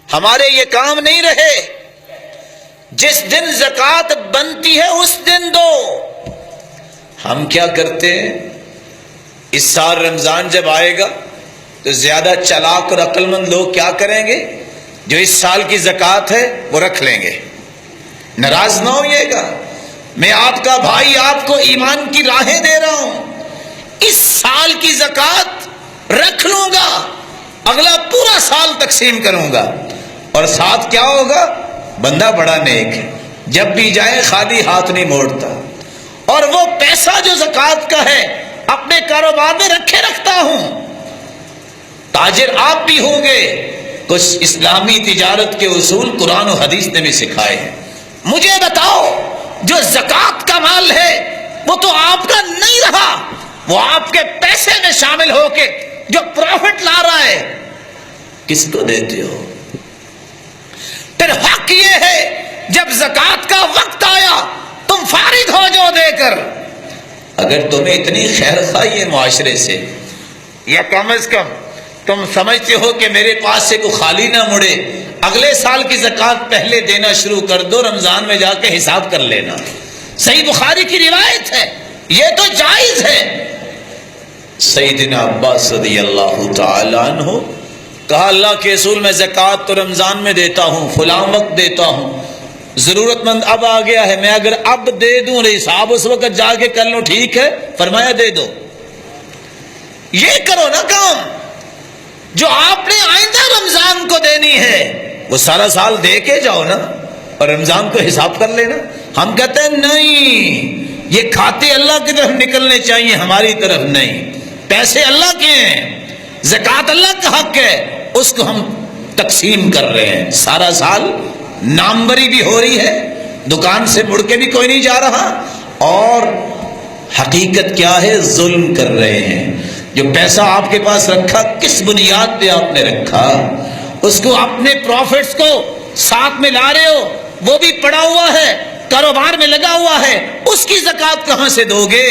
ہمارے یہ کام نہیں رہے، جس دن زکوٰۃ بنتی ہے اس دن دو۔ ہم کیا کرتے ہیں، اس سال رمضان جب آئے گا تو زیادہ چالاک اور عقل مند لوگ کیا کریں گے، جو اس سال کی زکوٰۃ ہے وہ رکھ لیں گے۔ ناراض نہ ہوئیے گا، میں آپ کا بھائی آپ کو ایمان کی راہیں دے رہا ہوں، اس سال کی زکوٰۃ رکھ لوں گا، اگلا پورا سال تقسیم کروں گا۔ اور ساتھ کیا ہوگا، بندہ بڑا نیک ہے، جب بھی جائے خالی ہاتھ نہیں موڑتا، اور وہ پیسہ جو زکوٰۃ کا ہے اپنے کاروبار میں رکھے رکھتا ہوں۔ تاجر آپ بھی ہوں گے، کچھ اسلامی تجارت کے اصول قرآن و حدیث نے بھی سکھائے ہیں۔ مجھے بتاؤ، جو زکوٰۃ کا مال ہے وہ تو آپ کا نہیں رہا، وہ آپ کے پیسے میں شامل ہو کے جو پروفٹ لا رہا ہے، کس کو دیتے ہو؟ پھر حق یہ ہے جب زکوٰۃ کا وقت آیا تم فارغ ہو جاؤ دے کر۔ اگر تمہیں اتنی خیر خواہی ہے معاشرے سے، یا کم از کم تم سمجھتے ہو کہ میرے پاس سے کوئی خالی نہ مڑے، اگلے سال کی زکوٰۃ پہلے دینا شروع کر دو، رمضان میں جا کے حساب کر لینا۔ صحیح بخاری کی روایت ہے، یہ تو جائز ہے۔ سیدنا عباس رضی اللہ تعالی عنہ کہا، اللہ کے رسول میں زکوٰۃ تو رمضان میں دیتا ہوں، فلاں وقت دیتا ہوں، ضرورت مند اب آ گیا ہے، میں اگر اب دے دوں اور حساب اس وقت جا کے کر لوں ٹھیک ہے؟ فرمایا دے دو۔ یہ کرو نا کام جو آپ نے آئندہ رمضان کو دینی ہے، وہ سارا سال دے کے جاؤ نا، اور رمضان کو حساب کر لینا۔ ہم کہتے ہیں نہیں، یہ کھاتے اللہ کی طرف نکلنے چاہیے، ہماری طرف نہیں۔ پیسے اللہ کے ہیں، زکوٰۃ اللہ کا حق ہے، اس کو ہم تقسیم کر رہے ہیں۔ سارا سال ناموری بھی ہو رہی ہے، دکان سے مڑ کے بھی کوئی نہیں جا رہا، اور حقیقت کیا ہے، ظلم کر رہے ہیں۔ جو پیسہ آپ کے پاس رکھا کس بنیاد پہ آپ نے رکھا، اس کو اپنے پروفٹس کو ساتھ میں لا رہے ہو، وہ بھی پڑا ہوا ہے، کاروبار میں لگا ہوا ہے، اس کی زکوٰۃ کہاں سے دو گے؟